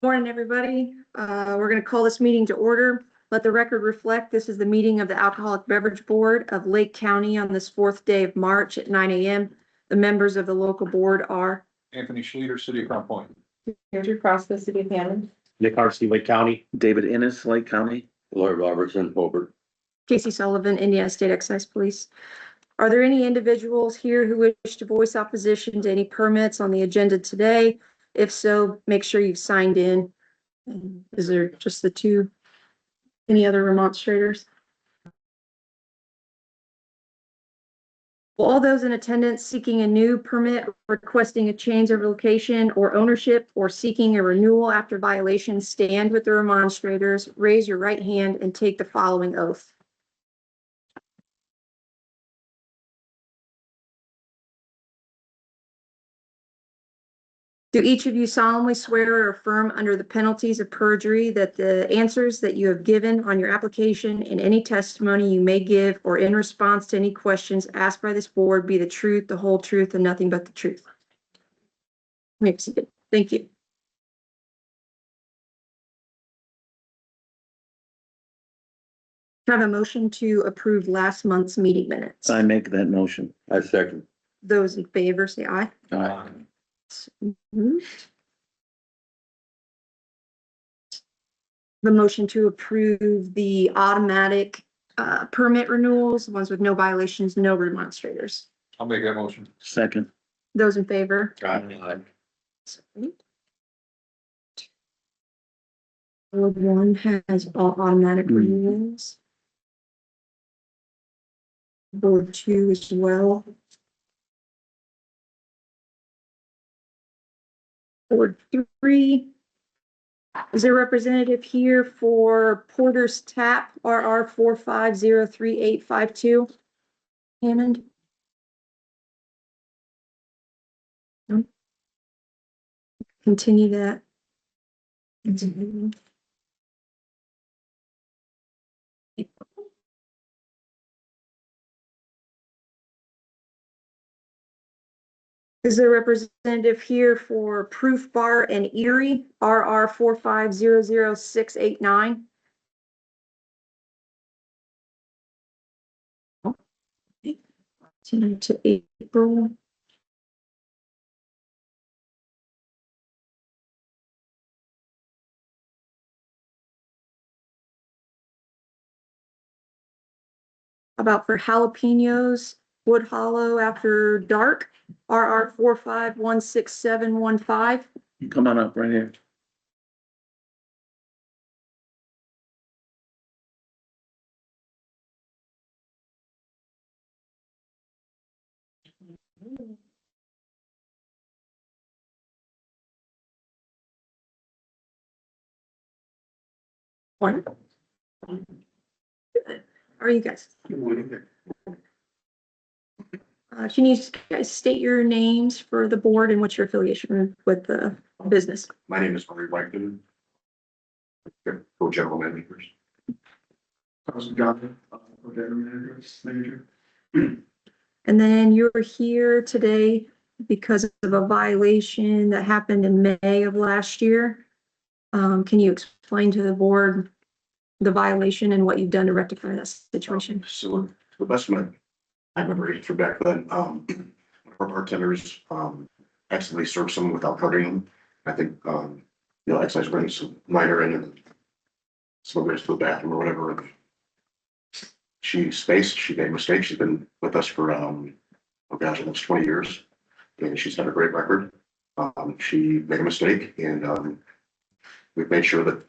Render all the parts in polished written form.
Morning, everybody. We're going to call this meeting to order. Let the record reflect this is the meeting of the Alcoholic Beverage Board of Lake County on this 4th day of March at 9 a.m. The members of the local board are Anthony Schluter, City of Crown Point. Andrew Cross, the City of Hammond, Nick Harsey, Lake County. David Innes, Lake County. Lloyd Robertson, Hobart. Casey Sullivan, Indiana State Excise Police. Are there any individuals here who wish to voice opposition to any permits on the agenda today? If so, make sure you've signed in. Is there just the two? Any other remonstrators? Will all those in attendance seeking a new permit, requesting a change of location or ownership, or seeking a renewal after violation stand with the remonstrators, raise your right hand and take the following oath? Do each of you solemnly swear or affirm under the penalties of perjury that the answers that you have given on your application and any testimony you may give or in response to any questions asked by this board be the truth, the whole truth, and nothing but the truth? Thank you. Have a motion to approve last month's meeting minutes. I make that motion. I second. Those in favor say aye. Aye. The motion to approve the automatic permit renewals, the ones with no violations, no remonstrators. I'll make that motion. Second. Those in favor? Ward 1 has all automatic renewals. Board 2 as well. Board 3. Is there a representative here for Porter's Tap, RR 45033852? Hammond? No. Continue that. Is there a representative here for Proof Bar and Erie, RR 4500689? To April. About for jalapenos, Wood Hollow After Dark, RR 45167115. Come on up right here. One. How are you guys? Can you guys state your names for the board and what's your affiliation with the business? My name is Corey Whiteman. Co-general managers. And then you're here today because of a violation that happened in May of last year. Can you explain to the board the violation and what you've done to rectify that situation? So to the best of my memory from back then, one of our bartenders accidentally served someone without carding them. I think excise brings some minor in and someone goes to the bathroom or whatever. And she made a mistake. She's been with us for almost 20 years, and she's had a great record. She made a mistake, and we've made sure that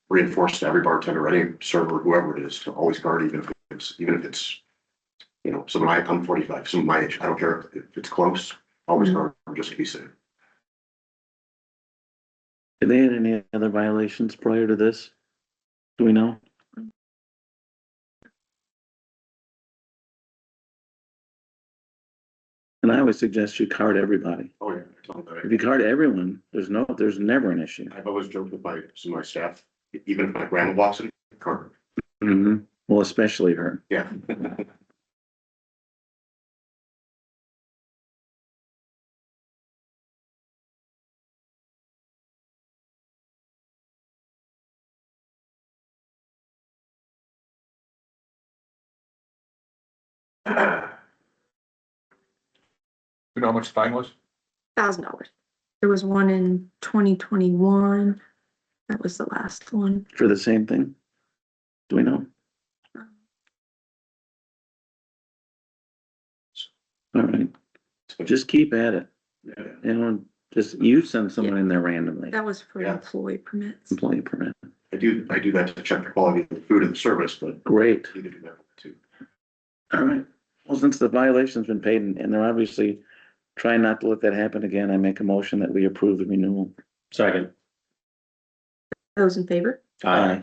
reinforced to every bartender, any server, whoever it is, to always guard, even if it's I'm 45, some of my age, I don't care if it's close, always guard just to be safe. Did they have any other violations prior to this? Do we know? And I would suggest you card everybody. Oh, yeah. If you card everyone, there's never an issue. I've always joked with some of my staff, even if my grandma walks in, card. Well, especially her. Yeah. You know how much the fine was? $1,000. There was one in 2021. That was the last one. For the same thing? Do we know? All right, just keep at it. You know, just, you send someone in there randomly, That was for Yeah. employee permits. employee permit. I do that to check the quality of the food and the service, but Great, you can do that too. all right. Well, since the violation's been paid and they're obviously trying not to let that happen again, I make a motion that we approve the renewal. Second. Those in favor? Aye.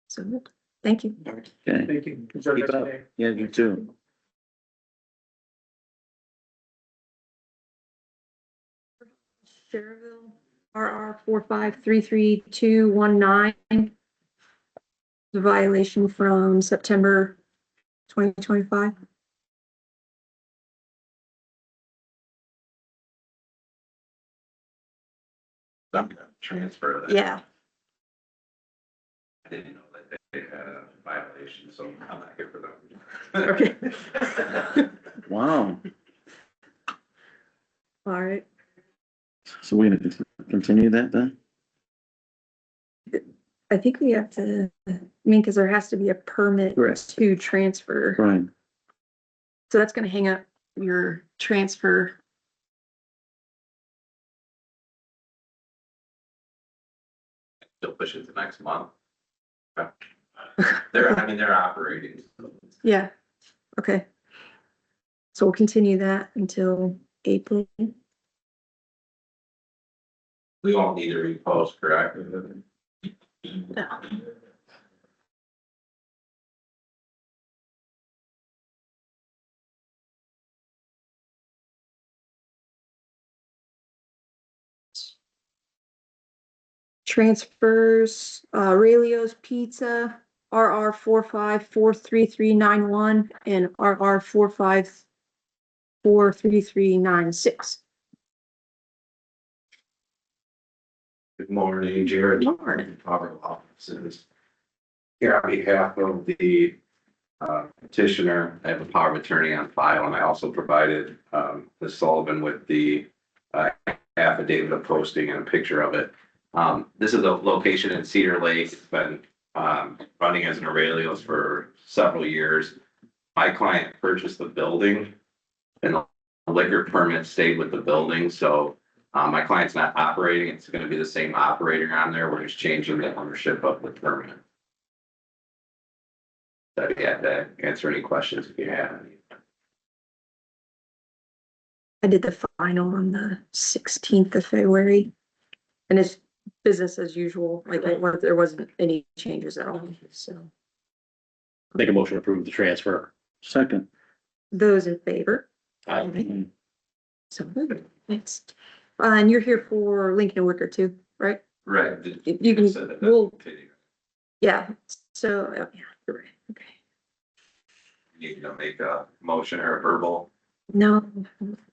So good. Thank you. Okay, Thank you. keep it up. Yeah, you too. Cherville, RR 4533219. The violation from September 2025. I'm gonna transfer that. Yeah, I didn't know that they had a violation, so I'm not here for them. okay. Wow, All right. so we're gonna continue that then? I think we have to, because there has to be a permit Correct. to transfer. Right, So that's gonna hang up your transfer. Still push it to next month. They're operating. Yeah, okay. So we'll continue that until April. We won't need to repost, correct? No. Transfers, Raylio's Pizza, RR 4543391 and RR 4543396. Good morning, Jared. Morning. Power offices. Here on behalf of the petitioner, I have a power of attorney on file, and I also provided Ms. Sullivan with the affidavit of posting and a picture of it. This is a location in Cedar Lake. It's been running as an Aurelio's for several years. My client purchased the building and the liquor permit stayed with the building, so my client's not operating. It's gonna be the same operator on there. We're just changing the ownership of the permit. So I'd be happy to answer any questions if you have any. I did the final on the 16th of February. And it's business as usual, like there wasn't any changes at all, so. Make a motion to approve the transfer. second. Those in favor? Mm, So good, thanks. And you're here for Lincoln and Wicker too, right? Right. You can, we'll, Continue. yeah, so, oh, yeah, you're right, okay. Need to make a motion or a verbal. No,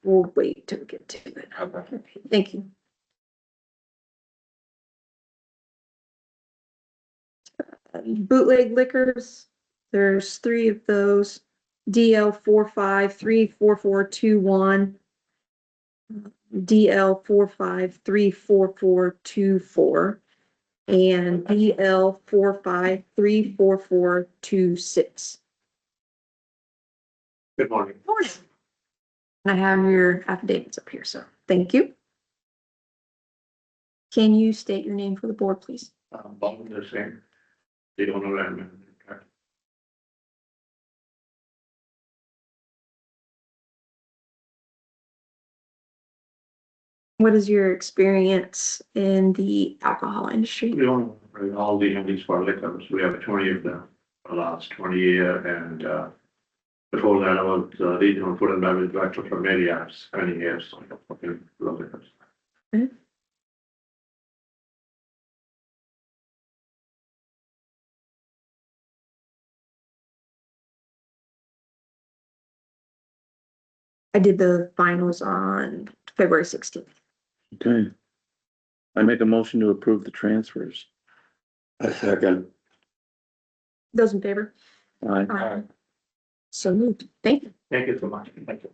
we'll wait till we get to it. Okay. Okay, thank you. Bootleg liquors, there's 3 of those. DL 4534421. DL 4534424. And DL 4534426. Good morning. Morning. I have your affidavits up here, so thank you. Can you state your name for the board, please? Bob, the same. They don't know that. What is your experience in the alcohol industry? We own all these for liquors. We have 20 of them, the last 20 years, and before that I was regional food and beverage director for many years, 20 years. So I'm fucking love liquors. I did the finals on February 16th. Okay. I make a motion to approve the transfers. A second. Those in favor? Aye. Aye. So moved. Thank you. Thank you so much. Thank you.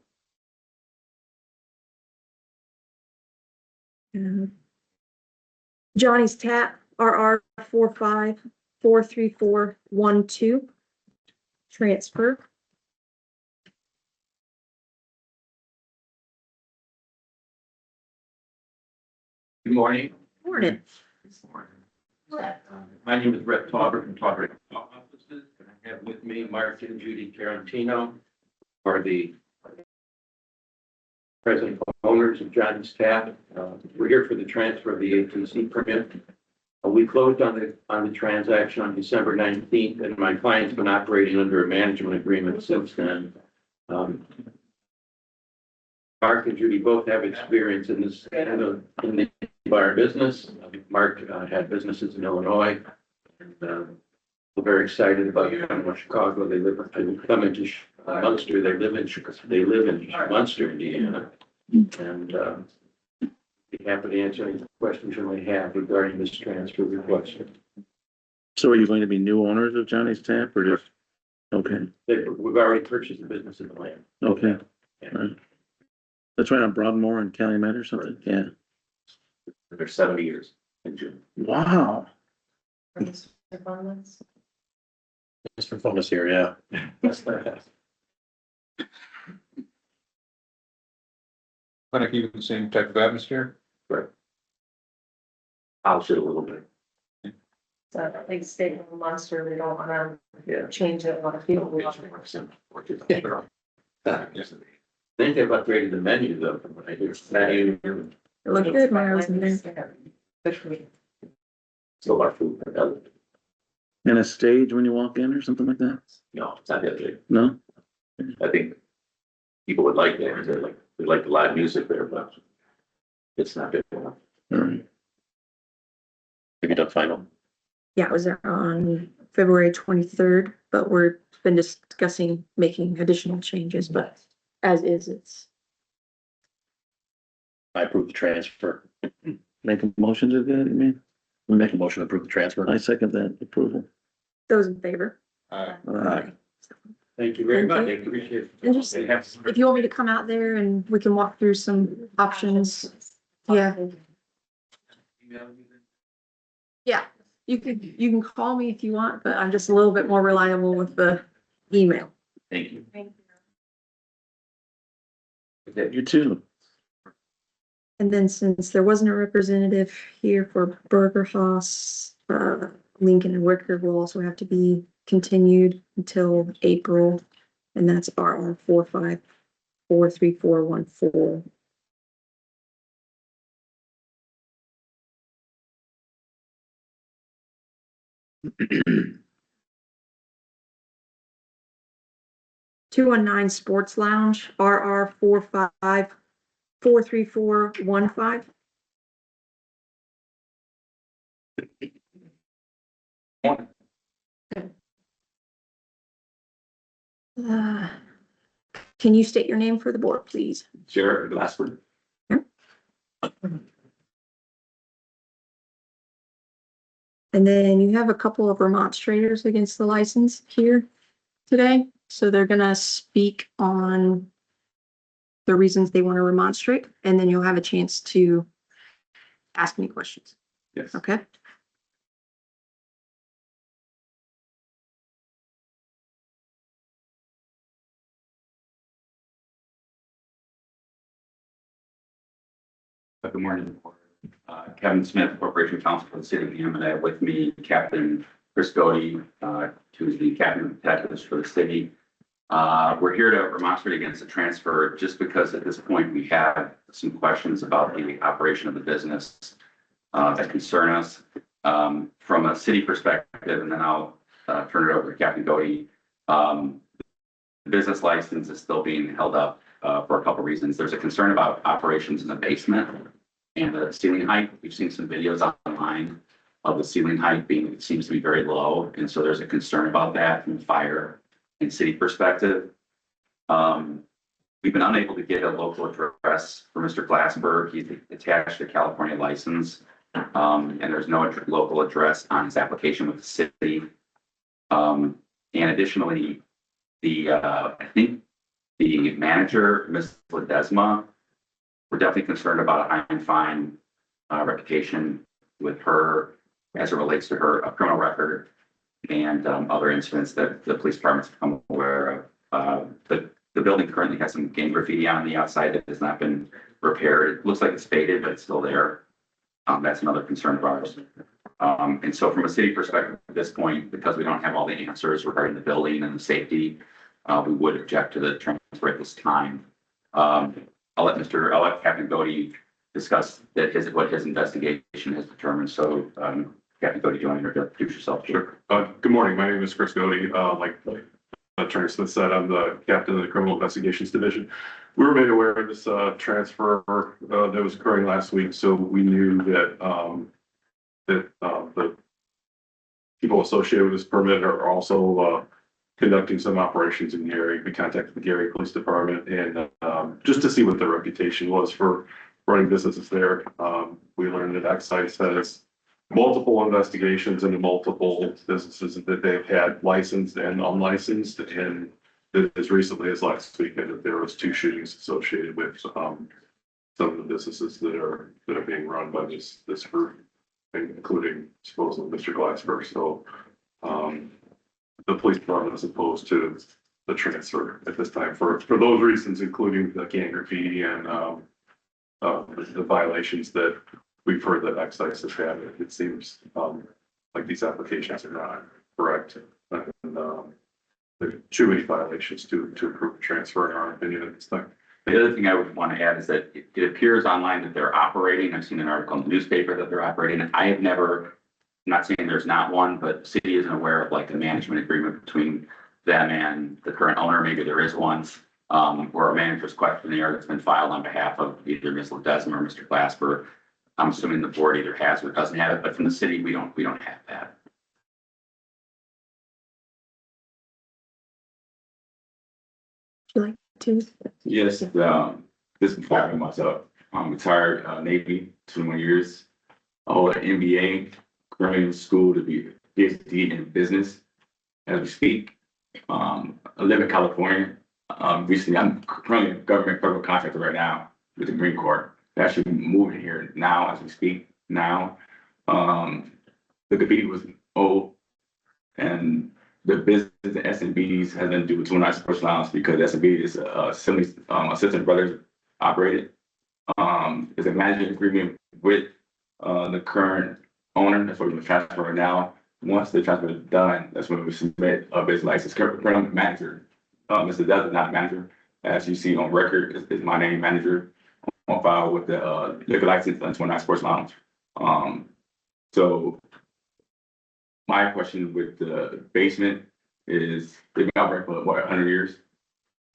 Johnny's Tap, RR 45-43412. Transfer. Good morning. Morning. My name is Brett Tauber from Tauber Law Offices, and I have with me Mark and Judy Tarantino, are the present owners of Johnny's Tap. We're here for the transfer of the ATC permit. We closed on the transaction on December 19th, and my client's been operating under a management agreement since then. Mark and Judy both have experience in this, in the bar business. Mark had businesses in Illinois. And, we're very excited about coming to Chicago. They live, coming to Munster. They live in Munster, Indiana. And be happy to answer any questions you may have regarding this transfer request. So are you going to be new owners of Johnny's Tap or just? Okay, We've already purchased the business in the land. okay. All right. That's right on Broadmoor and Calumet or something, yeah. They're 70 years in June. Wow. Mr. Phone is here, yeah. Kind of keeping the same type of atmosphere. House it a little bit. So I think state of Munster, we don't wanna Yeah. change it, a lot of people. Yes. I think they've upgraded the menu though, from what I hear. Menu, It looked good when I was in there. still our food. And a stage when you walk in or something like that? No, it's not that big. No? I think people would like that. They like the live music there, but it's not big enough. All right. Have you done final? Yeah, I was there on February 23rd, but we're been discussing making additional changes, but as is, it's. I approve the transfer. Make a motion to that, you mean? We make a motion to approve the transfer. I second that approval. Those in favor? Aye. Thank you very much. I Thank you. appreciate it. And just- They have- If you want me to come out there and we can walk through some options, yeah, yeah. You can call me if you want, but I'm just a little bit more reliable with the email. Thank you. You too. And then since there wasn't a representative here for Burger Haas, Lincoln and Wicker will also have to be continued until April. And that's RR 45-43414. Two one nine Sports Lounge, RR 45-43415. Can you state your name for the board, please? Jared Glassford. And then you have a couple of Vermont traders against the license here today. So they're gonna speak on the reasons they want to remonstrate, and then you'll have a chance to ask me questions, Yes. okay? Good morning. Kevin Smith, Corporation Counsel for the City of Hammond. I have with me Captain Chris Doty, who's the Captain of Detectives for the city. We're here to remonstrate against the transfer just because at this point we have some questions about the operation of the business that concern us. From a city perspective, and then I'll turn it over to Captain Doty. The business license is still being held up for a couple of reasons. There's a concern about operations in the basement and the ceiling height. We've seen some videos online of the ceiling height being, it seems to be very low. And so there's a concern about that from fire and city perspective. We've been unable to get a local address for Mr. Glassberg. He's attached a California license. And there's no local address on his application with the city. And additionally, I think the manager, Ms. Ledesma, we're definitely concerned about a high and fine reputation with her as it relates to her criminal record and other incidents that the police department's become aware of. The building currently has some gang graffiti on the outside that has not been repaired. It looks like it's faded, but it's still there. That's another concern of ours. And so from a city perspective at this point, because we don't have all the answers regarding the building and the safety, we would object to the transfer at this time. I'll let Captain Godey discuss what his investigation has determined. So, Captain Godey, do you want to introduce yourself? Sure. Good morning. My name is Chris Godey. Like Attorney Smith said, I'm the captain of the Criminal Investigations Division. We were made aware of this transfer that was occurring last week, so we knew that the people associated with this permit are also conducting some operations in Gary. We contacted the Gary Police Department and just to see what their reputation was for running businesses there. We learned that Excise has multiple investigations into multiple businesses that they've had licensed and unlicensed, and as recently as last weekend, that there was 2 shootings associated with some of the businesses that are being run by this group, including supposedly Mr. Glassberg. So the police department is opposed to the transfer at this time for those reasons, including the gang graffiti and the violations that we've heard that Excise has had. It seems like these applications are not correct, and there are too many violations to approve a transfer, in our opinion, at this time. The other thing I would want to add is that it appears online that they're operating. I've seen an article in the newspaper that they're operating. I have never, I'm not saying there's not one, but the city isn't aware of like the management agreement between them and the current owner. Maybe there is one, or a manager's questionnaire that's been filed on behalf of either Ms. Ledesma or Mr. Glassberg. I'm assuming the board either has or doesn't have it, but from the city, we don't have that. Would you like to? Yes, this is for myself. I'm retired Navy, 21 years. I hold an MBA, currently in school to be a PhD in business as we speak. I live in California. Recently, I'm currently a government federal contractor right now with the Marine Corps. Actually moving here now as we speak now. The graffiti was old, and the business the SMBs has been due to nice Sports Lounge because SMB is Assistant Brothers operated. It's a management agreement with the current owner. That's what we're going to transfer right now. Once the transfer is done, that's when we submit a business license. Current manager, Mr. Dell is not manager. As you see on record, is my name manager on file with the liquor license on 29 Sports Lounge. So my question with the basement is they've been operating for what, 100 years?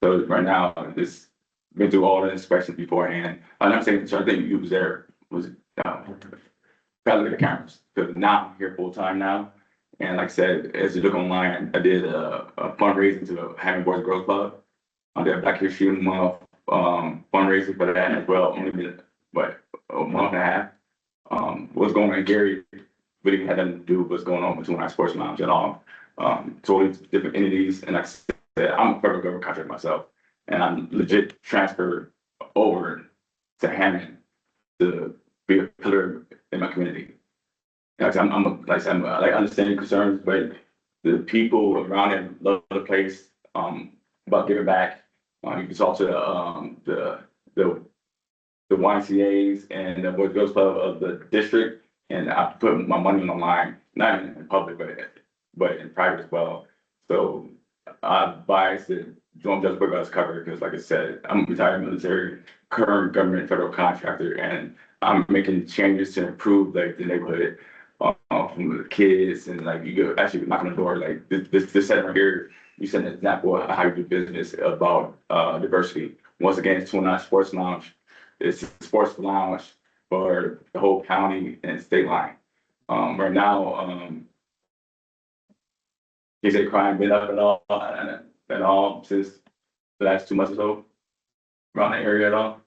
So right now, this been through all the inspections beforehand. I'm not saying I think you was there, was gotta look at the cameras because now I'm here full time now. And like I said, as you look online, I did a fundraising to the Hammond Boys Girls Club. I did a Black History Month fundraiser for that as well. Only been a month and a half. What's going on in Gary really had nothing to do with what's going on between our Sports Lounge at all. Totally different entities. And like I said, I'm a federal government contractor myself, and I'm legit transferred over to Hammond to be a pillar in my community. Like I'm understanding concerns, but the people around it love the place. About giving back. You can talk to the YMCAs and the Boys Girls Club of the district, and I put my money on the line, not in public, but in private as well. So I advise that join Just Boys Girls cover because, like I said, I'm a retired military, current government federal contractor, and I'm making changes to improve like the neighborhood from the kids, and like you go actually knock on the door like this setting right here. You set an example of how you do business about diversity. Once again, it's 29 Sports Lounge. It's a sports lounge for the whole county and state line. Right now, he said crime been up at all since the last 2 months or so around the area at all.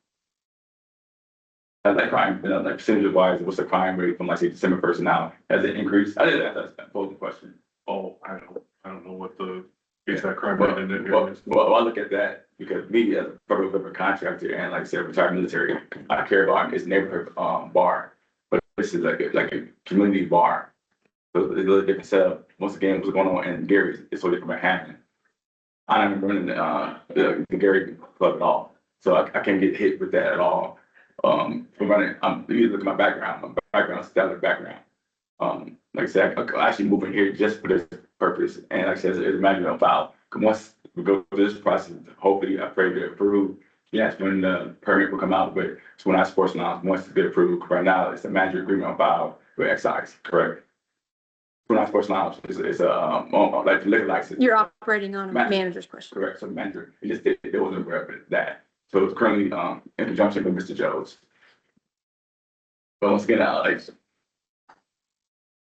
Has that crime been up, like percentage wise? What's the crime rate from like say December 1st now? Has it increased? I didn't ask that posing question. Oh, I don't know what the Is that crime rate in that Well, area? well, I look at that because me as a federal government contractor and like I said, retired military, I care about is neighborhood, bar. But this is like a community bar. So it's a little different setup. Once again, what's going on in Gary is so different from Hammond. I don't running the Gary Club at all. So I can't get hit with that at all. For running, you look at my background is stellar background. Like I said, I actually moving here just for this purpose. And like I said, it's a matter of file. Once we go through this process, hopefully I pray to approve. Yes, when the permit will come out, but it's when I sports laws, once it's get approved, right now, it's a manager agreement on file with excise, correct? When I sports lounge, it's a, like the liquor license. You're operating on a Manager. manager's question. Correct, so the manager, it wasn't aware of that. So it's currently, in conjunction with Mr. Jones. But once again, I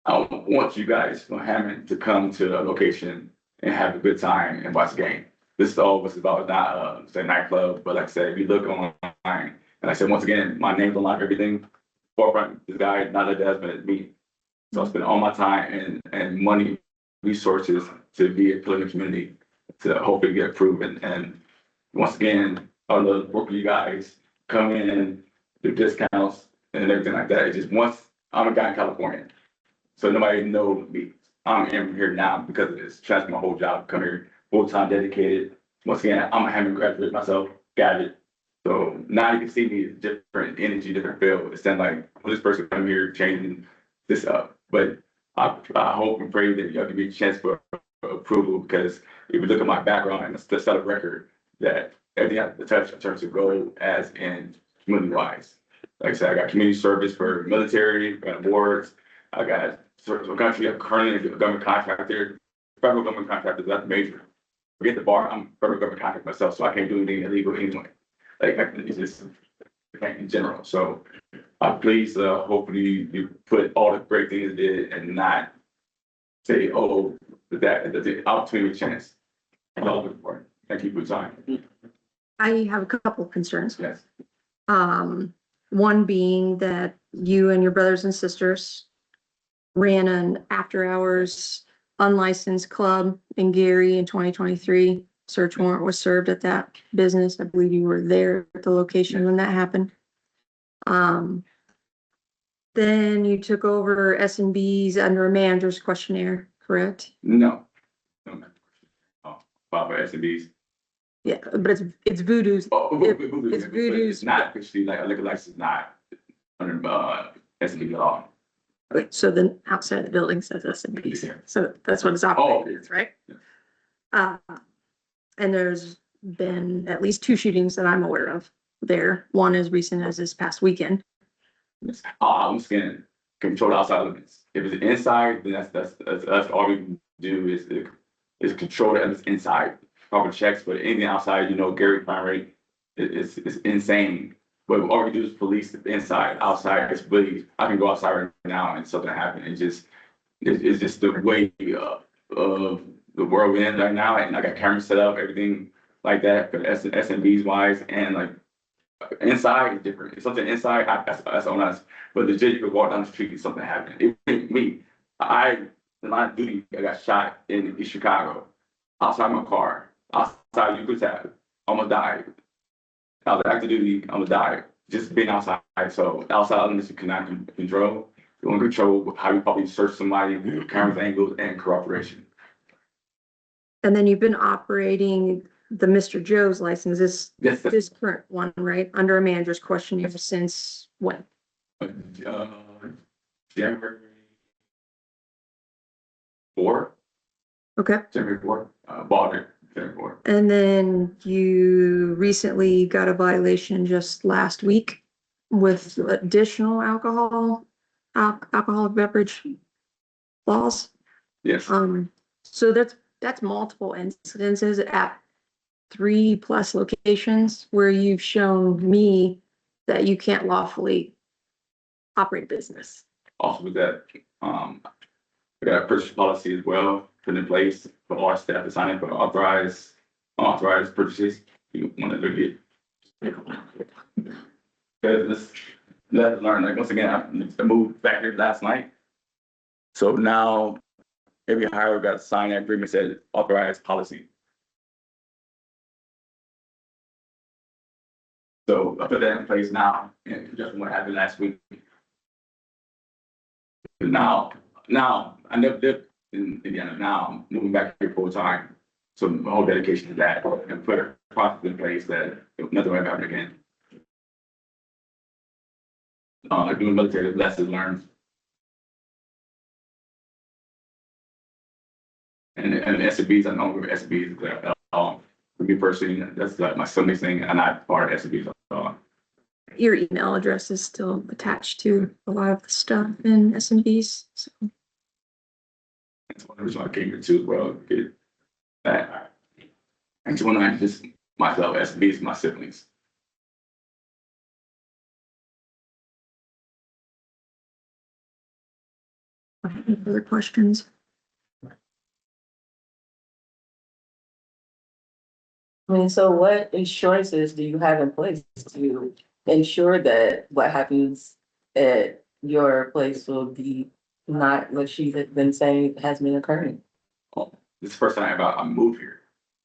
want you guys from Hammond to come to a location and have a good time and watch the game. This is all what's about, not, say nightclub, but like I said, if you look online, and I said, once again, my name's on everything. Forefront, this guy, not a Desmond, it's me. So I spend all my time and money, resources to be a pillar in the community, to hopefully get proven. And once again, I love work with you guys, come in, do discounts and everything like that. It's just once, I'm a guy in California, so nobody knows me. I'm here now because of this. Transfer my whole job, come here, full-time dedicated. Once again, I'm a Hammond graduate myself, got it. So now you can see me, different energy, different feel. It's then like, this person come here changing this up. But I hope and pray that y'all give me a chance for approval, because if you look at my background and the set of record, that everything I touch in terms of goal as in community wise. Like I said, I got community service for military, got awards, I got service for country, I'm currently a government contractor, federal government contractor, that's major. Forget the bar, I'm a federal government contractor myself, so I can't do anything illegal anyway. Like, it's just in general, so. Please, hopefully you put all the great things you did and not say, oh, that the opportunity chance. That's all good for it. Thank you for your time. I have a couple concerns. Yes. One being that you and your brothers and sisters ran an after-hours unlicensed club in Gary in 2023. Search warrant was served at that business. I believe you were there at the location when that happened. Then you took over S&B's under a manager's questionnaire, correct? No. No. Oh, Bob S&B's. Yeah, but it's Voodoo's. Oh, It's it's Voodoo's. not officially, like a liquor license, not under, S&B at all. Okay, so then outside of the building says S&B's. So that's what it's operating as, right? Yeah. And there's been at least 2 shootings that I'm aware of there. One as recent as this past weekend. I'm just gonna control the outside limits. If it's inside, then that's all we can do is control the inside. Proper checks, but anything outside, Gary crime rate is insane. But all we do is police the inside. Outside, it's really, I can go outside right now and something happen. It's just the way of the world we're in right now. And I got cameras set up, everything like that for SMBs wise, and like. Inside is different. If something inside, that's on us. But legit, you could walk down the street and something happened. It ain't me. In line of duty, I got shot in East Chicago. Outside my car. Outside Yucatan. Almost died. I was active duty, almost died. Just being outside. So outside elements you cannot control. You want to control how you probably search somebody, cameras angles, and cooperation. And then you've been operating the Mr. Joe's license, Yes, this current one, right? Under a manager's questionnaire since when? January 4. Okay. January 4. Bought it. January 4. And then you recently got a violation just last week with additional alcoholic beverage laws. Yes. So that's multiple incidences at 3+ locations where you've shown me that you can't lawfully operate a business. Also with that, we got a purchase policy as well put in place for all our staff to sign in for unauthorized purchases. You want to look at. Let's learn. Like once again, I moved back here last night. So now every hire got to sign that agreement said authorized policy. So I put that in place now, and just what happened last week. But now, I never lived in Indiana, now I'm moving back here full time. So my whole dedication to that and put a process in place that nothing will ever happen again. Doing military lessons learned. And SBs, I know with SBs, for me personally, that's like my Sunday thing, and I'm part of SBs. Your email address is still attached to a lot of the stuff in SMBs, so. That's one reason I came here too, well, get that. I just want to just myself, SBs, my siblings. Any further questions? I mean, so what insurances do you have in place to ensure that what happens at your place will be not what she's been saying has been occurring? This is the first time I moved here.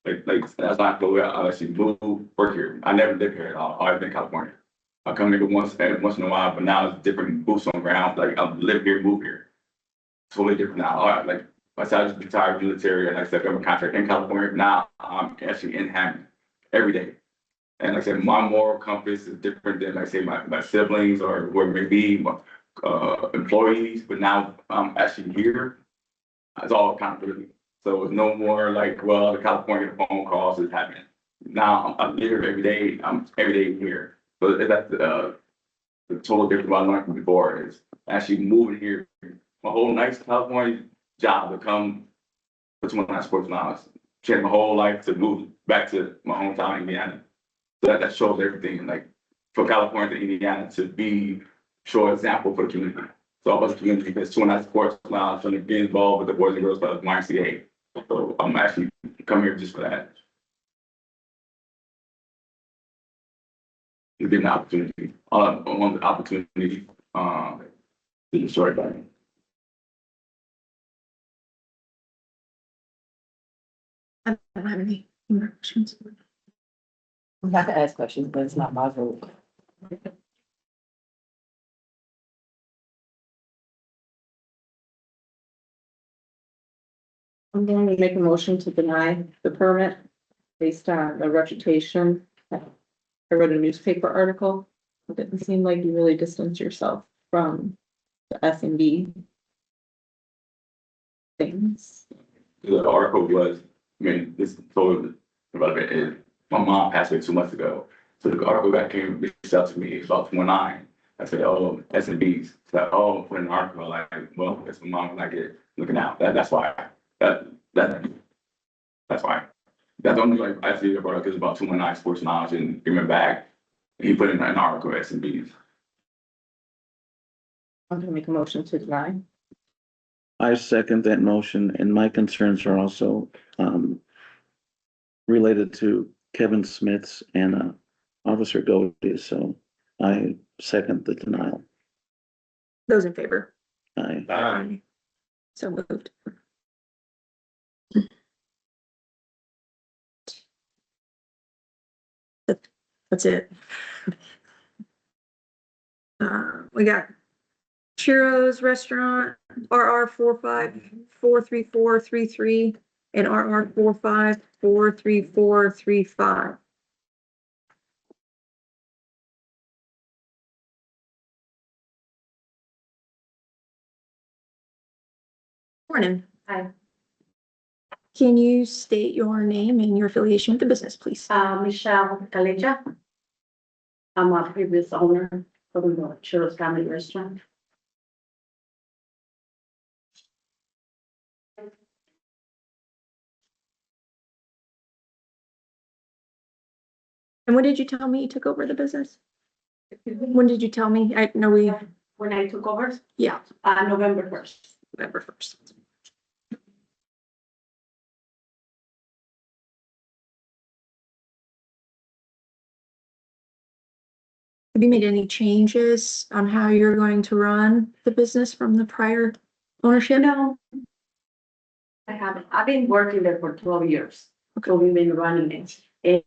Like that's not the way I actually moved, work here. I never lived here at all. I've been in California. I come here once in a while, but now it's different boots on the ground. Like I live here, move here. Totally different now. All right, like I said, I just retired military and I said I'm a contract in California. Now I'm actually in Hammond every day. And like I said, my moral compass is different than like say my siblings or whoever it may be, my employees, but now I'm actually here. It's all accountability. So it's no more like, well, the California phone calls is happening. Now I'm here every day. I'm every day here. So that's the total difference what I learned from before is actually moving here. My whole nice California job to come for 29 sports miles. Changed my whole life to move back to my hometown, Indiana. So that shows everything. Like for California to Indiana to be show example for the community. So all of the community, there's 29 sports miles trying to get involved with the Boys and Girls Club YMCA. So I'm actually come here just for that. To give an opportunity, I want the opportunity to destroy that. I don't have any more questions. I'm not to ask questions, but it's not my role. I'm going to make a motion to deny the permit based on the reputation. I read a newspaper article. It didn't seem like you really distanced yourself from the S&B things. The article was, I mean, this is totally relevant. My mom passed away 2 months ago. So the article that came reached out to me about 29. I said, oh, S&Bs. So, oh, put an article like, well, it's my mom like it looking out. That's why. That's why. That's the only like I see the article is about 219 sports knowledge and he went back. He put in an article S&Bs. I'm gonna make a motion to deny. I second that motion, and my concerns are also related to Kevin Smith's and Officer Goldie, so I second the denial. Those in favor? Aye. So moved. That's it. We got Chiro's Restaurant, RR 45-43433 and RR 45-43435. Morning. Hi. Can you state your name and your affiliation with the business, please? Michelle Kaleja. I'm a previous owner of the Chiro's Family Restaurant. And when did you tell me you took over the business? When did you tell me? I know we, When I took over, yeah, November 1st. November 1st. Have you made any changes on how you're going to run the business from the prior ownership? No, I haven't. I've been working there for 12 years. So we've been running it.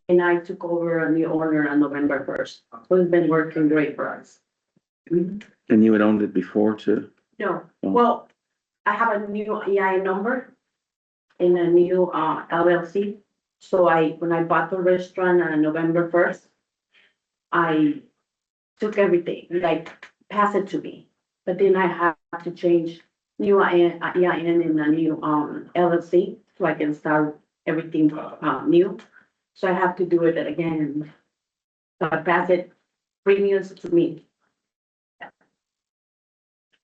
And I took over a new owner on November 1st. So it's been working great for us. And you had owned it before too? No, Oh. well, I have a new EIN number and a new LLC. So when I bought the restaurant on November 1st, I took everything, like pass it to me. But then I have to change new EIN and a new LLC so I can start everything new. So I have to do it again. So I pass it previous to me.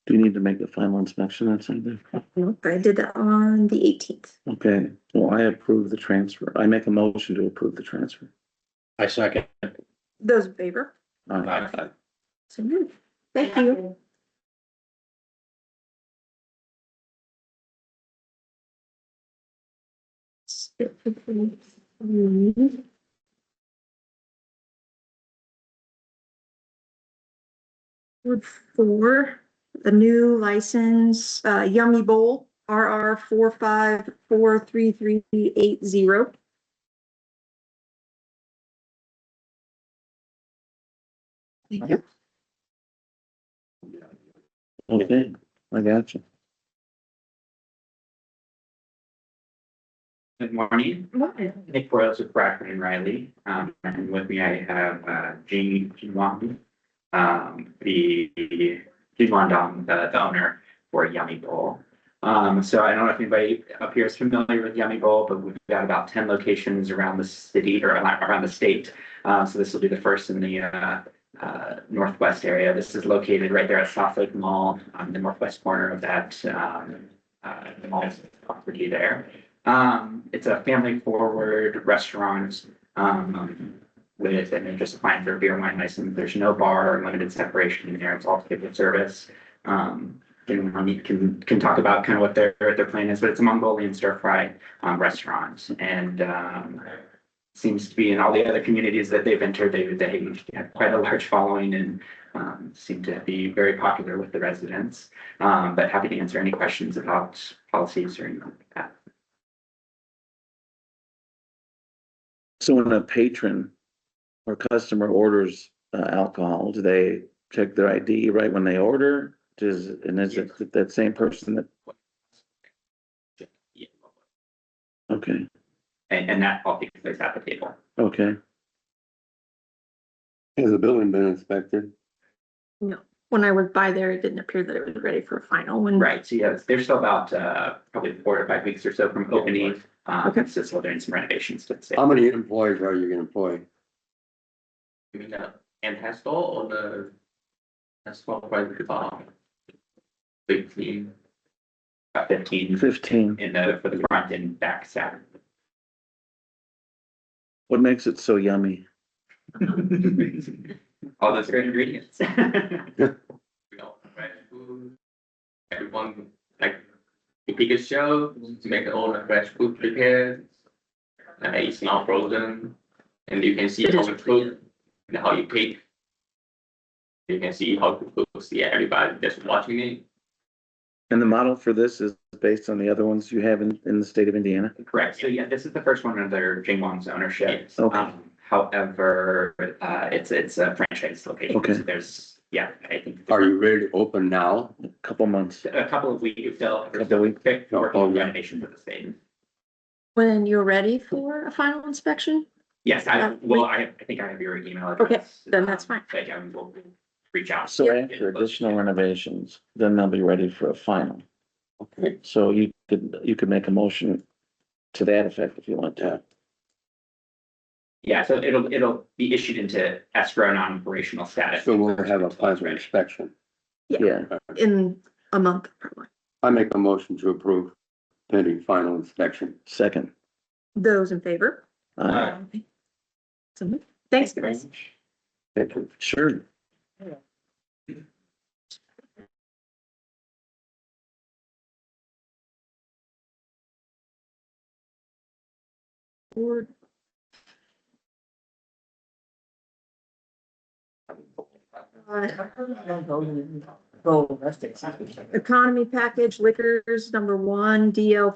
Do you need to make the final inspection or something? Nope, I did that on the 18th. Okay, well, I approve the transfer. I make a motion to approve the transfer. I second. Those in favor? Aye. So moved. Thank you. Word 4, the new license, Yummy Bowl, RR 4543380. Thank you. Okay, I got you. Good morning, Nick Royals with Bradford and Riley. And with me I have Jamie Jinwang, the owner for Yummy Bowl. So I don't know if anybody up here is familiar with Yummy Bowl, but we've got about 10 locations around the city or around the state. So this will be the first in the northwest area. This is located right there at South Lake Mall on the northwest corner of that the mall's property there. It's a family forward restaurant with, and they're just applying for a beer and wine license. There's no bar or limited separation in there. It's all table service. And we can talk about kind of what their plan is, but it's a Mongolian stir fry restaurant, and seems to be in all the other communities that they've entered. They have quite a large following and seem to be very popular with the residents. But happy to answer any questions about policies or anything like that. So when a patron or customer orders alcohol, do they check their ID right when they order? Is it that same person that? Yeah. Okay, And that all takes place at the table. okay. Has the building been inspected? No, when I was by there, it didn't appear that it was ready for a final one. Right, so yeah, they're still about probably 4 to 5 weeks or so from opening. Okay. So still doing some renovations to the state. How many employees are you gonna employ? You mean and Pestle or the Pestle private 15. About 15 15. for the front and back staff. What makes it so yummy? All those great ingredients. Everyone, like, the biggest show to make all the fresh food prepared. It's not frozen, and you can see how it cook and how you pick. You can see how it cooks. Yeah, everybody just watching it. And the model for this is based on the other ones you have in the state of Indiana? Correct. So yeah, this is the first one under Jing Wong's ownership. Yes. Okay. However, it's a franchise location. Okay. So there's, yeah, I think. Are you ready to open now? A couple months. A couple of weeks still. Couple of weeks. Working on renovation for the state. When you're ready for a final inspection? Yes, I think I have your email address. Okay, then that's fine. But we'll reach out. So after additional renovations, then they'll be ready for a final. Okay. So you could make a motion to that effect if you want to. Yeah, so it'll be issued into escrow non-operational status. So we'll have a final inspection. Yeah, In a month, probably. I make a motion to approve pending final inspection. second. Those in favor? So moved. Thanks, guys. Sure. Board. Oh, that's the. Economy package liquors, number one, DL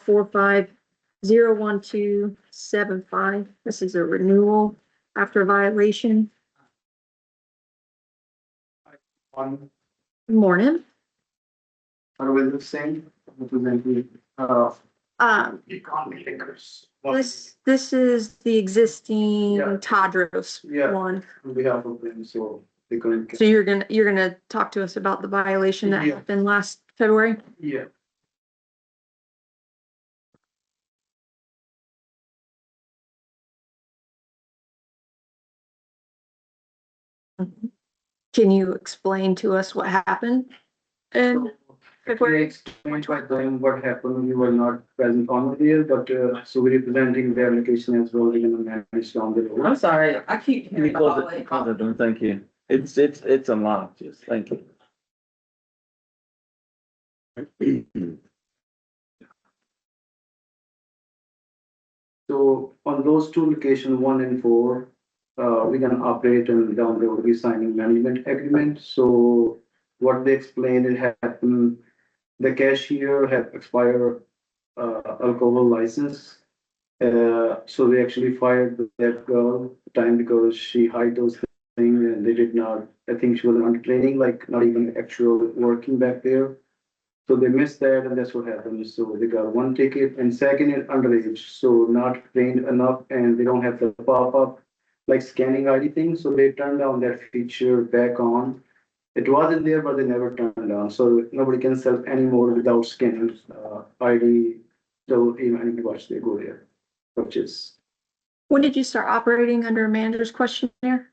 45-01275. This is a renewal after violation. On, Morning. are we the same, representing, economy liquors? This is the existing Yeah. Tadros Yeah. one. On behalf of them, so they couldn't. So you're gonna talk to us about the violation that Yeah. happened last February? Yeah. Can you explain to us what happened? And They explained by them what happened, we were not present on there, but, so we're representing their location as well, we're gonna manage down the road. I'm sorry, I keep Can you hearing close about it, it. close the door? Thank you. It's unlocked, just, thank you. So on those two locations, 1 and 4, we're gonna operate and down the road, we signing management agreement, so what they explained, it happened, the cashier had expired, alcohol license. So they actually fired that girl time because she hid those things and they did not, I think she was on training, like not even actual working back there. So they missed that and that's what happened. So they got one ticket and second is underage, so not trained enough and they don't have the pop-up like scanning ID thing, so they turned down that feature back on. It wasn't there, but they never turned on, so nobody can sell anymore without scanning, ID. So even anybody they go there, purchase. when did you start operating under a manager's questionnaire?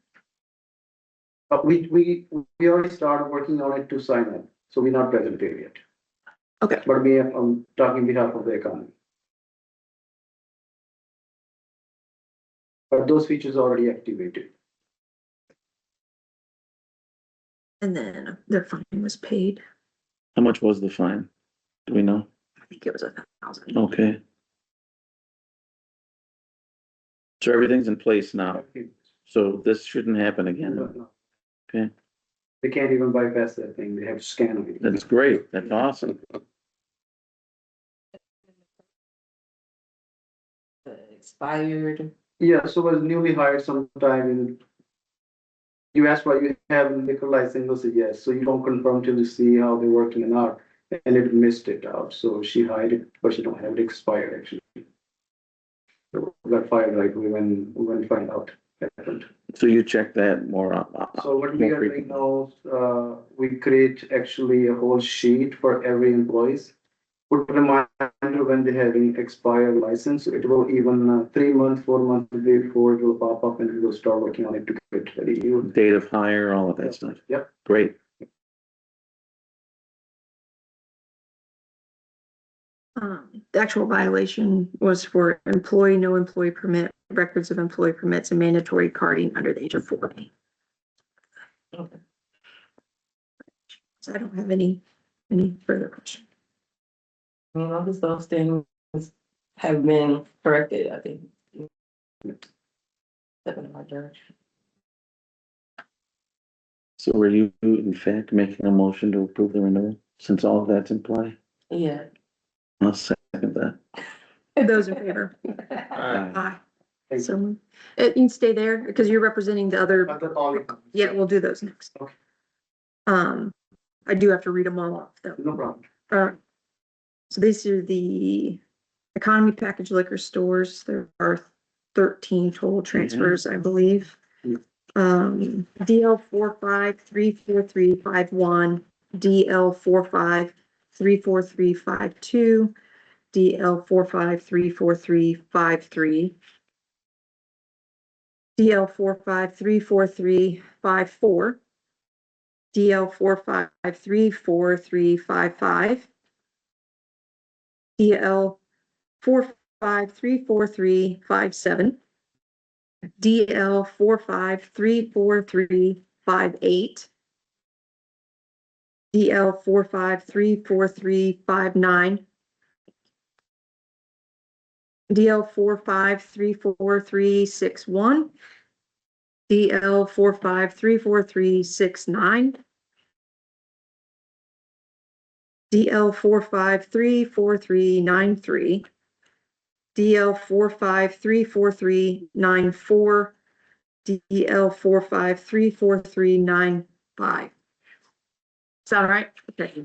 We already started working on it to sign up, so we're not present there yet. Okay. But I'm talking behalf of the economy. But those features are already activated. And then their fine was paid. How much was the fine? Do we know? I think it was 1,000. Okay. So everything's in place now, so this shouldn't happen again. Okay, They can't even bypass that thing, they have to scan it. that's great, that's awesome. Expired. Yeah, so was newly hired sometime in. You asked why you have liquor license, I said yes, so you don't confirm till you see how they're working or not, and it missed it out, so she hired it, but she don't have it expired actually. So got fired right away when we find out what happened. So you check that more So what we are doing now, we create actually a whole sheet for every employees. Put a reminder when they have an expired license, it will even 3 months, 4 months before it will pop up and we will start working on it to get ready. date of hire, all of that stuff. Yep. Great. The actual violation was for employee, no employee permit, records of employee permits and mandatory carding under the age of 40. So I don't have any further questions. I mean, all those things have been corrected, I think. Step in my direction. So were you in fact making a motion to approve the renewal, since all of that's in play? Yeah. I'll second that. Those in favor? Aye. So, you can stay there because you're representing the other. Yeah, we'll do those next. Okay. I do have to read them all off though. No problem. So these are the economy package liquor stores. There are 13 total transfers, I believe. DL 45-34351, DL 45-34352, DL 45-34353, DL 45-34354, DL 45-34355, DL 45-34357, DL 45-34358, DL 45-34359, DL 45-34361, DL 45-34369, DL 4534393, DL 4534394, DL 4534395. Sound right? Okay.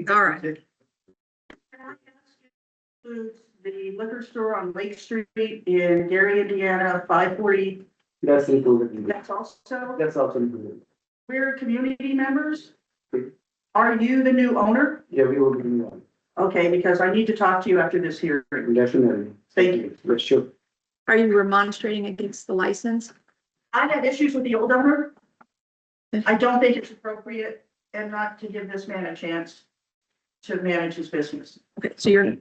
All right. Includes the liquor store on Lake Street in Gary, Indiana, 540. That's included. That's also, Included. we're community members. Are you the new owner? Yeah, we will do one. Okay, because I need to talk to you after this hearing. Definitely. Thank you. But sure. Are you remonstrating against the license? I had issues with the old owner. I don't think it's appropriate and not to give this man a chance to manage his business. Okay, so you're,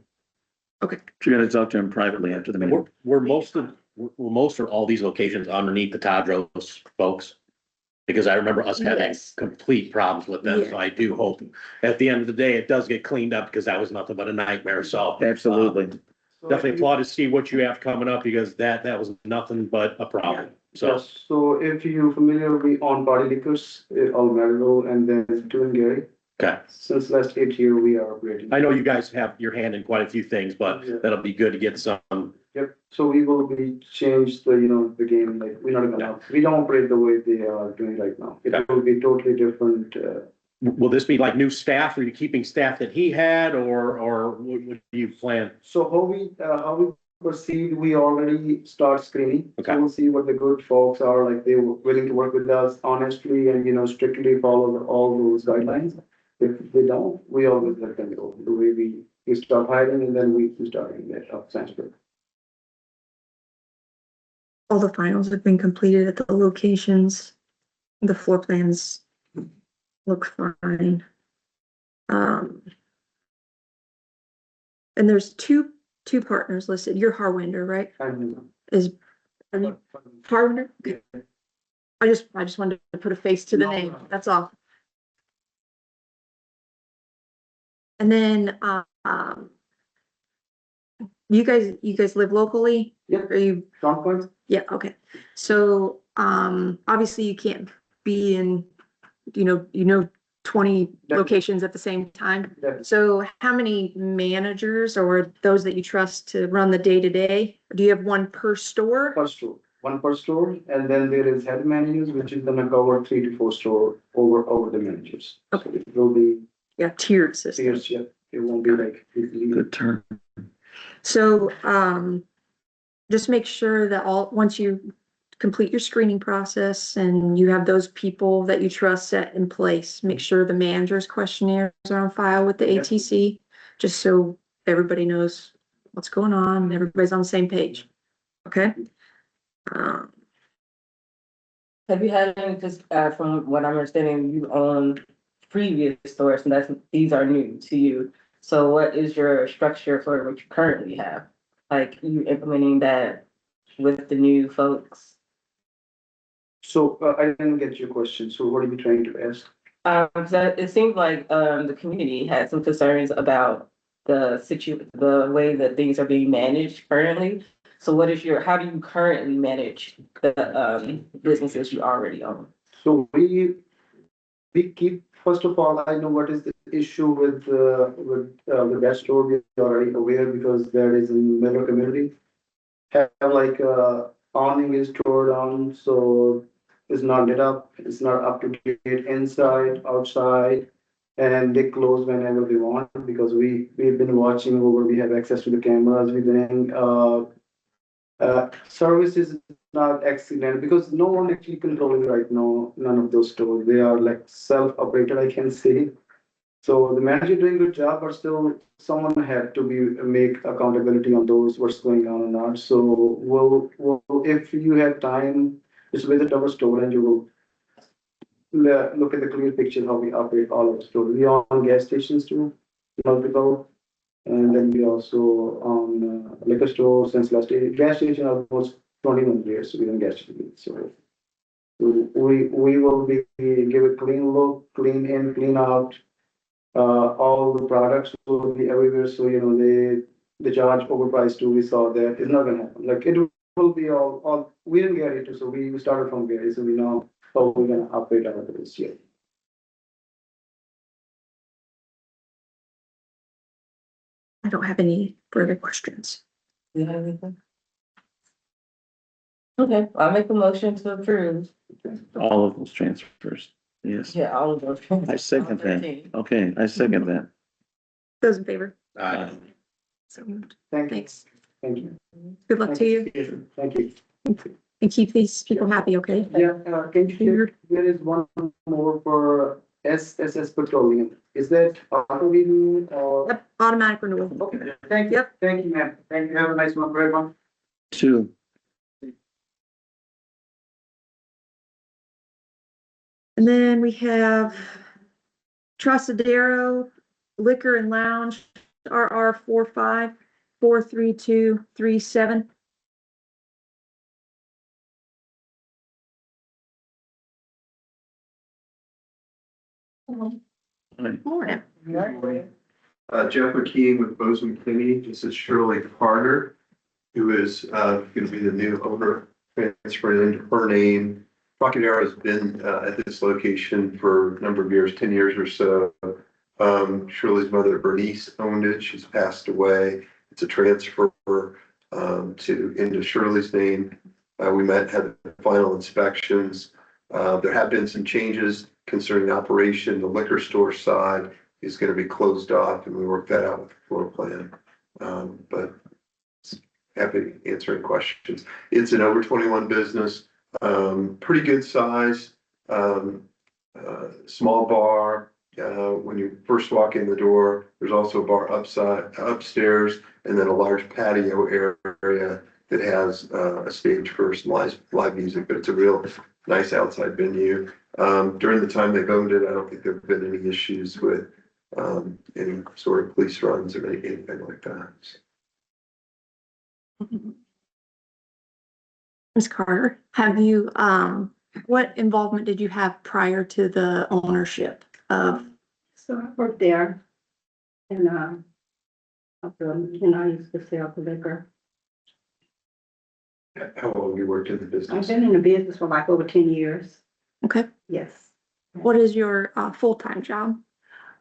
So you're gonna talk to him privately after the meeting. We're most of all these locations underneath the Tadros folks. Because I remember us having Yes. complete problems with them, so I do hope at the end of the day, it does get cleaned up, because that was nothing but a nightmare, so. Absolutely. Definitely applaud to see what you have coming up, because that was nothing but a problem, so. Yes, so if you familiar, we own Party Liquors, Almero, and then two in Gary. Okay, Since last 8 years, we are operating. I know you guys have your hand in quite a few things, but Yeah. that'll be good to get some. Yep, so we will be change the, the game, like, we're not gonna, we don't operate the way they are doing right now. It Yeah. will be totally different, Will this be like new staff, or are you keeping staff that he had, or what do you plan? So how we proceed, we already start screening. Okay. So we'll see what the good folks are, like they were willing to work with us honestly and, strictly follow all those guidelines. If they don't, we always let them go. The way we start hiring and then we start in that of Sanskrit. all the finals have been completed at the locations. The floor plans look fine. And there's two partners listed. You're Harwinder, right? And, Is Harwinder? Okay. I just wanted to put a face to the name, that's all. And then, you guys live locally? Yeah. Are you? Strong points? Yeah, okay. So, obviously you can't be in, 20 locations at the same time. Definitely. So how many managers or those that you trust to run the day-to-day? Do you have one per store? Per store, one per store, and then there is head managers, which is gonna cover 3 to 4 store over the managers. Okay. So it will be Yeah, tiered system. fierce, yeah, it won't be like. Good term. So, just make sure that once you complete your screening process and you have those people that you trust set in place, make sure the manager's questionnaires are on file with the ATC, just so everybody knows what's going on and everybody's on the same page. Okay? Have you had any, because from what I'm understanding, you own previous stores and these are new to you. So what is your structure for what you currently have? Like you implementing that with the new folks? So I didn't get your question. So what are you trying to ask? So it seems like the community had some concerns about the way that things are being managed currently. So how do you currently manage the businesses you already own? So we keep, first of all, I know what is the issue with the best store. We're already aware because there is in Miller community. Have like awning is torn down, so it's not lit up, it's not up to date inside, outside. And they close whenever they want because we've been watching over, we have access to the cameras, we've been service is not excellent because no one actually controlling right now, none of those stores. They are like self-operated, I can say. So the manager doing a good job, but still someone had to make accountability on those, what's going on or not. So we'll if you have time, just visit our store and you will look at the clear picture how we operate all of the stores. We are on gas stations too, multiple. And then we also on liquor store since last year. Gas station almost 21 years, so we don't gas station. So we will give a clean look, clean in, clean out. All the products will be everywhere. So they charge overpriced too. We saw that it's not gonna happen. Like it will be all we didn't get it, so we started from Gary, so we know how we're gonna operate out of this year. I don't have any further questions. Do you have anything? Okay, I'll make a motion to approve. All of those transfers, yes. Yeah, all of those. I second that. Okay, I second that. Those in favor? So moved. Thank you. Thanks. Thank you. Good luck to you Thank you. and keep these people happy, okay? Yeah, can you share, there is one more for SSS Petroleum. Is that auto renewal or? Yep, automatic renewal. Okay, thank you. Yep. Thank you, ma'am. Thank you. Have a nice one, everyone. Two. And then we have Trocadero Liquor and Lounge, RR 4543237. Morning. Jeff McKean with Bozeman Kinney. This is Shirley Carter, who is going to be the new owner, transferring into her name. Trocadero has been at this location for a number of years, 10 years or so. Shirley's mother Bernice owned it. She's passed away. It's a transfer into Shirley's name. We had final inspections. There have been some changes concerning operation. The liquor store side is going to be closed off, and we worked that out with the floor plan. But happy to answer any questions. It's an over 21 business, pretty good size, small bar. When you first walk in the door, there's also a bar upstairs, and then a large patio area that has a stage for some live music, but it's a real nice outside venue. During the time they've owned it, I don't think there have been any issues with any sort of police runs or anything like that. Ms. Carter, have you, what involvement did you have prior to the ownership of? So I worked there and, I used to sell the liquor. How long have you worked in the I've business? been in the business for like over 10 years. Okay. Yes. What is your full-time job?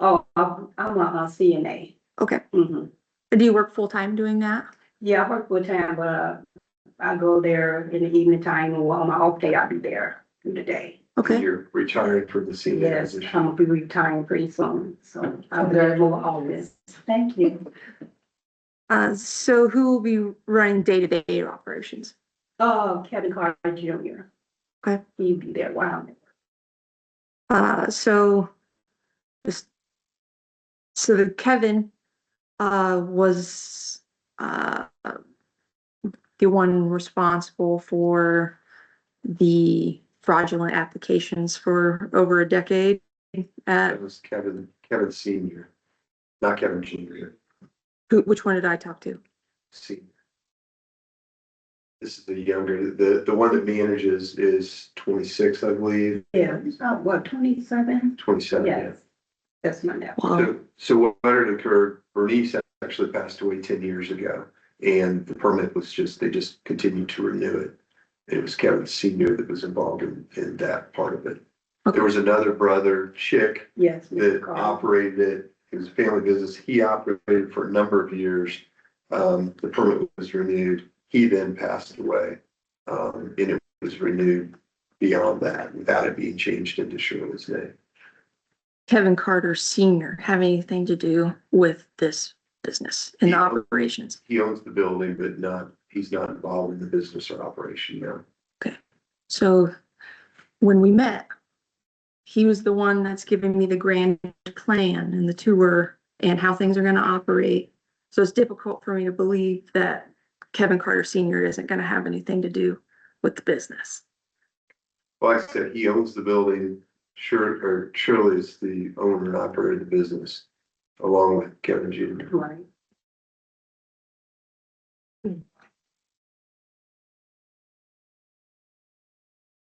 Oh, I'm a CNA. Okay. Mm-hmm. Do you work full-time doing that? Yeah, I work full time, but I go there in the evening time, or on my off day, I'll be there through the day. Okay. You're retiring from the senior Yes, position. I'm gonna be retiring pretty soon, so I'll be there more always. Thank you. So who will be running day-to-day operations? Oh, Kevin Carter Jr. Okay. He'll be there while. So this, so the Kevin, was, the one responsible for the fraudulent applications for over a decade. That was Kevin Senior, not Kevin Junior. Which one did I talk to? Senior. This is the younger, the one that manages is 26, I believe. Yeah, he's about what, 27? 27. yeah. Yes, that's my nephew. Wow. So what had occurred, Bernice actually passed away 10 years ago, and the permit was they just continued to renew it. It was Kevin Senior that was involved in that part of it. Okay. There was another brother, Chick, Yes. that Mr. Carter. operated it. It was a family business. He operated for a number of years. The permit was renewed. He then passed away, and it was renewed beyond that without it being changed into Shirley's name. Kevin Carter Senior have anything to do with this business and the operations? He owns the building, but he's not involved in the business or operation now. Okay. So when we met, he was the one that's giving me the grand plan and the tour and how things are going to operate. So it's difficult for me to believe that Kevin Carter Senior isn't going to have anything to do with the business. Well, like I said, he owns the building. Shirley is the owner and operator of the business, along with Kevin Jr. Right.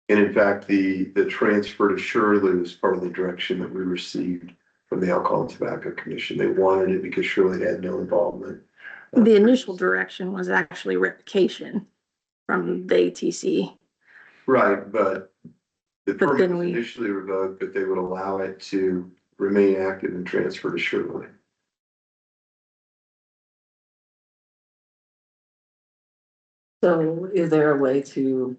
And in fact, the transfer to Shirley was part of the direction that we received from the Alcohol and Tobacco Commission. They wanted it because Shirley had no involvement. The initial direction was actually revocation from the ATC. Right, but the But permit then was we- initially revoked, but they would allow it to remain active and transfer to Shirley. So is there a way to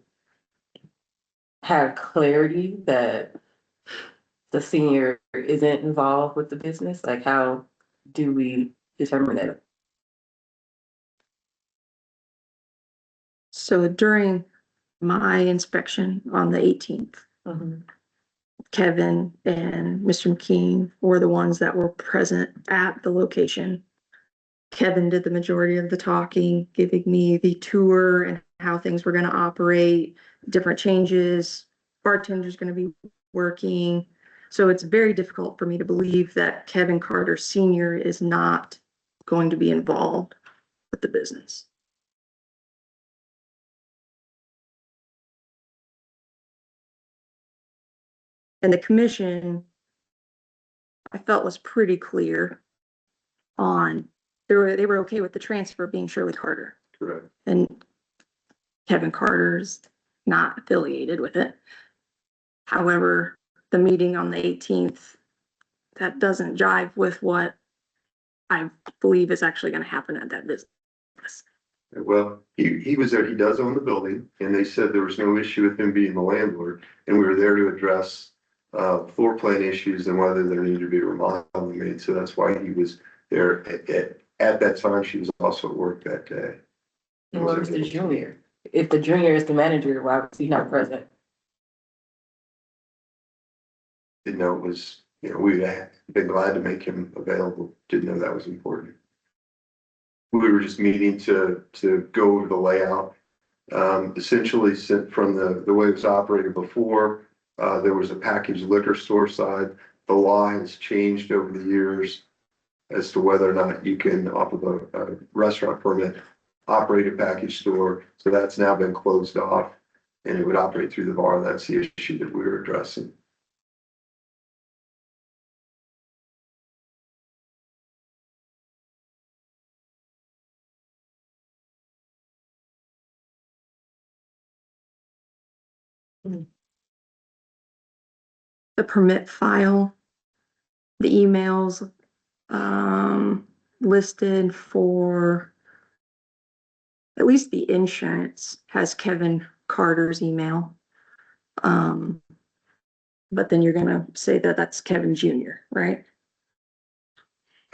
have clarity that the senior isn't involved with the business? Like, how do we determine that? So during my inspection on the 18th, Kevin and Mr. McKean were the ones that were present at the location. Kevin did the majority of the talking, giving me the tour and how things were gonna operate, different changes, bartender's gonna be working. So it's very difficult for me to believe that Kevin Carter Senior is not going to be involved with the business. And the commission, I felt, was pretty clear on, they were okay with the transfer being Shirley Carter. Correct. And Kevin Carter's not affiliated with it. However, the meeting on the 18th, that doesn't jive with what I believe is actually gonna happen at that business. Well, he was there, he does own the building, and they said there was no issue with him being the landlord, and we were there to address floor plan issues and whether there needed to be a remodeling made, so that's why he was there at that time. She was also at work that day. And where's the junior? If the junior is the manager, why was he not present? Didn't know it was, we'd been glad to make him available, didn't know that was important. We were just meeting to go over the layout. Essentially, from the way it was operated before, there was a packaged liquor store side. The law has changed over the years as to whether or not you can, off of a restaurant permit, operate a package store. So that's now been closed off, and it would operate through the bar. That's the issue that we were addressing. The permit file, the emails, listed for at least the insurance has Kevin Carter's email. But then you're gonna say that that's Kevin Jr., right?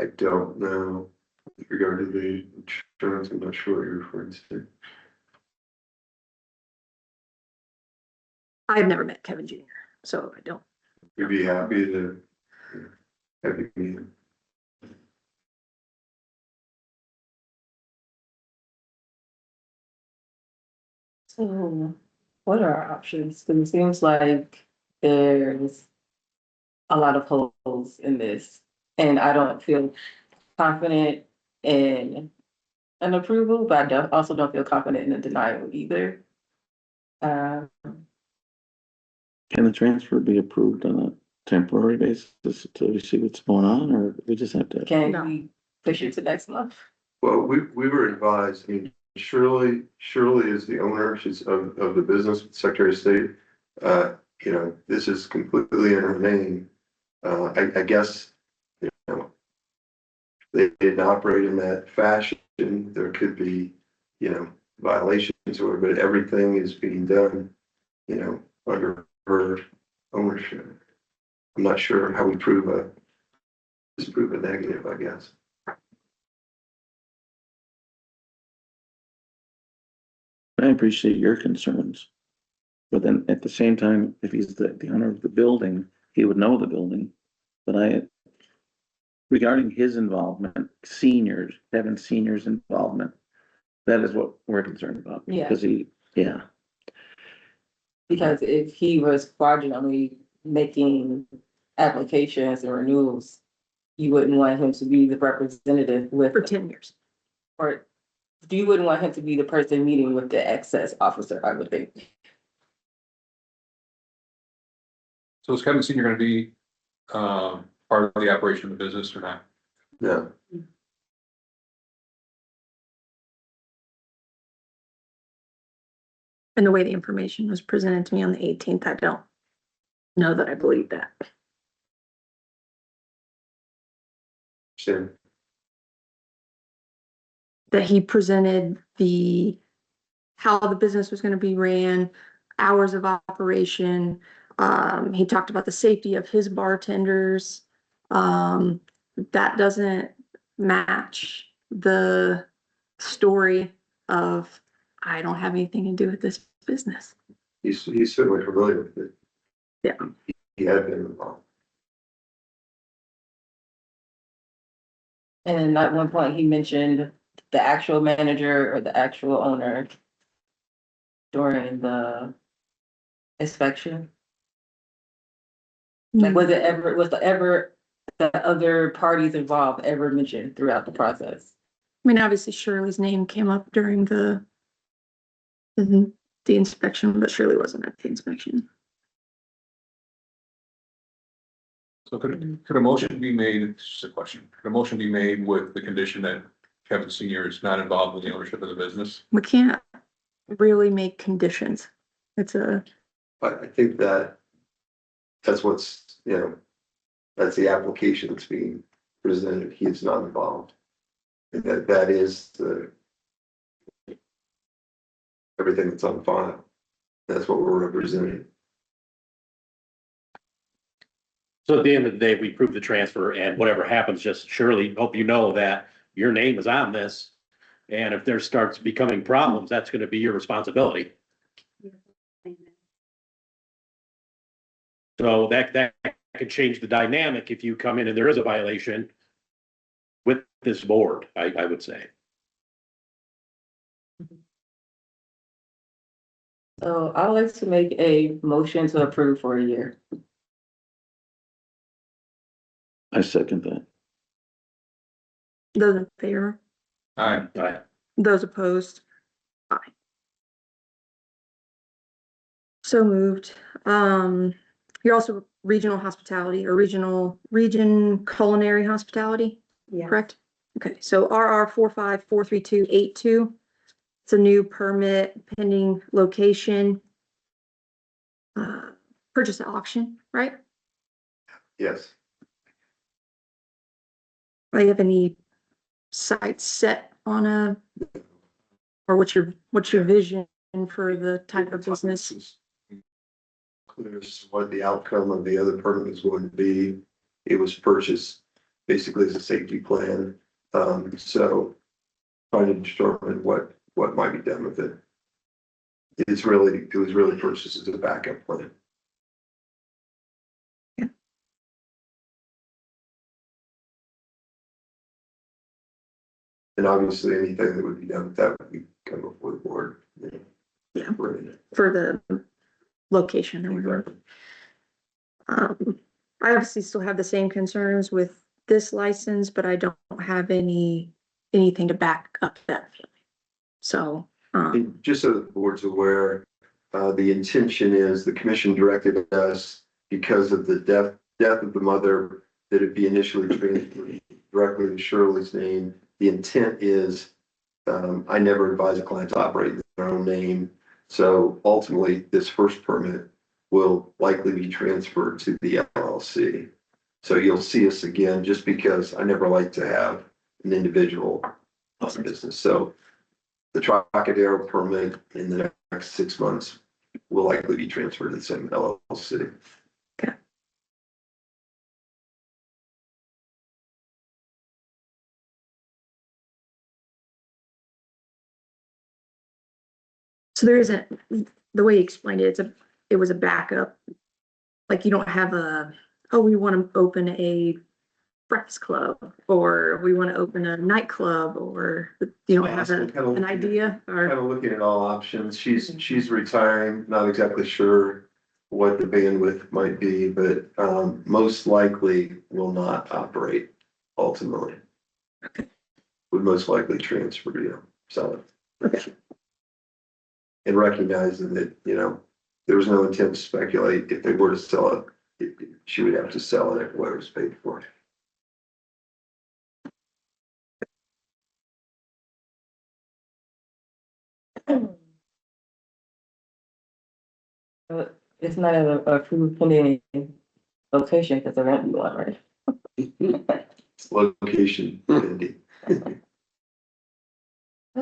I don't know with regard to the insurance. I'm not sure what you're referring to. I've never met Kevin Jr., so I don't. We'd be happy to have you meet him. So what are our options? Because it seems like there's a lot of holes in this, and I don't feel confident in an approval, but I also don't feel confident in a denial either. Can the transfer be approved on a temporary basis until we see what's going on, or we just have to? Can we push it to next month? Well, we were advised, I mean, Shirley is the owner, she's of the business, Secretary of State. This is completely in her name. I guess, they didn't operate in that fashion. There could be, violations or, but everything is being done, under her ownership. I'm not sure how we disprove a negative, I guess. I appreciate your concerns. But then at the same time, if he's the owner of the building, he would know the building. But regarding his involvement, Kevin Senior's involvement, that is what we're concerned about. Yeah. Because Because if he was fraudulently making applications and renewals, you wouldn't want him to be the representative with. For 10 years. Or you wouldn't want him to be the person meeting with the excess officer, I would think. So is Kevin Senior gonna be, part of the operation of the business or not? Yeah. And the way the information was presented to me on the 18th, I don't know that I believe that. Sure. That he presented the how the business was gonna be ran, hours of operation. He talked about the safety of his bartenders. That doesn't match the story of, I don't have anything to do with this business. He's certainly familiar with it. Yeah. He had been involved. And at one point, he mentioned the actual manager or the actual owner during the inspection. Like, was the other parties involved ever mentioned throughout the process? I mean, obviously Shirley's name came up during the inspection, but Shirley wasn't at the inspection. So could a motion be made, it's just a question, could a motion be made with the condition that Kevin Senior is not involved in the ownership of the business? We can't really make conditions. It's a, But I think that's what's, that's the application that's being presented. He is not involved. And that is everything that's on file. That's what we're representing. So at the end of the day, we prove the transfer and whatever happens, just surely hope you know that your name is on this. And if there starts becoming problems, that's gonna be your responsibility. So that could change the dynamic if you come in and there is a violation with this board, I would say. So I'd like to make a motion to approve for a year. I second that. those in favor, Aye. those opposed. Aye. So moved. You're also regional hospitality or region culinary hospitality, Yeah. correct? Okay, so RR 4543282. It's a new permit pending location. Purchase at auction, right? Yes. Do you have any sites set on or what's your vision for the type of business? Clear as what the outcome of the other permit is going to be. It was purchased basically as a safety plan. So trying to determine what might be done with it. It was really purchased as a backup plan. And obviously anything that would be done with that would be come before the board. Yeah. For the location or whatever. I obviously still have the same concerns with this license, but I don't have anything to back up that. So, And just so the board's aware, the intention is the commission directed us because of the death of the mother that it be initially transferred directly to Shirley's name. The intent is, I never advise a client to operate in their own name. So ultimately, this first permit will likely be transferred to the LLC. So you'll see us again, just because I never like to have an individual business. So the Trocadero permit in the next 6 months will likely be transferred to the same LLC. okay. So there isn't, the way he explained it, it was a backup. Like you don't have we want to open a breakfast club or we want to open a nightclub or you don't have an idea or. Kind of looking at all options. She's retiring, not exactly sure what the bandwidth might be, but most likely will not operate ultimately. Okay. Would most likely transfer, sell it. Okay. And recognizing that, there was no intent to speculate. If they were to sell it, she would have to sell it at what it was paid for. It's not a approved pending location because there won't be one, right? It's location, Andy.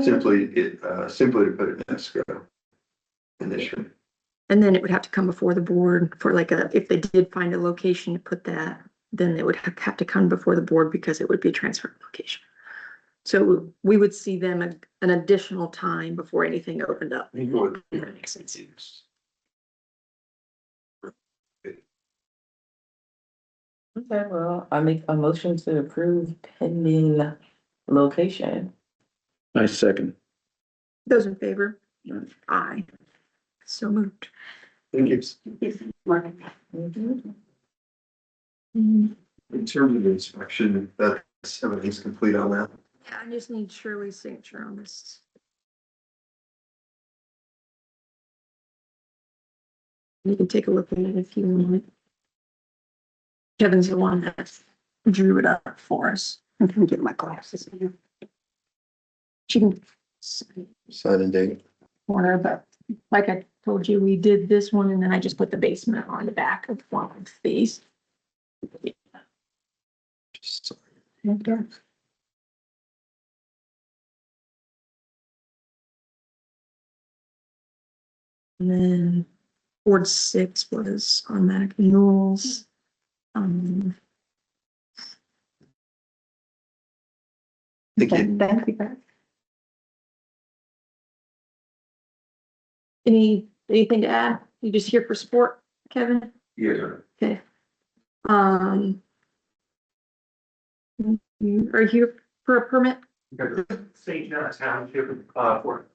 simply to put it in escrow initially. And then it would have to come before the board for like if they did find a location to put that, then it would have to come before the board because it would be a transfer location. So we would see them an additional time before anything opened up. If that makes sense. Okay, well, I make a motion to approve pending location. I second. Those in favor? Aye. Aye. So moved. Thank you. Yes, Mark. In terms of the inspection, that's everything's complete on that. Yeah, I just need Shirley's signature on this. You can take a look at it if you want. Kevin's the one that drew it up for us. I'm gonna get my glasses in here. She can Sign and date. corner, but like I told you, we did this one and then I just put the basement on the back of one of these. Okay. And then Ward 6 was automatic renewals. Thank you. Thank you. Anything to add? You just here for support, Kevin? Yeah. Okay. You are here for a permit? St. John's Township, for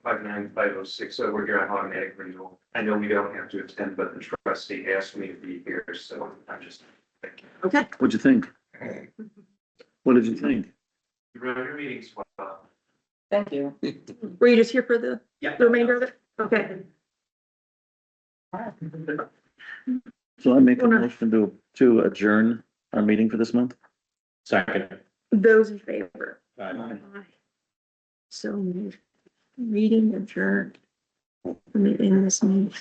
59506, so we're here on automatic renewal. I know we don't have to attend, but the trustee asked me to be here, so I'm just. Okay. What'd you think? What did you think? You run your meetings well. Thank you. Were you just here for the Yeah. remainder of it? Okay. So I make a motion to adjourn our meeting for this month? Second. Those in favor? Aye. So moved. Meeting adjourned. Let me end this meeting.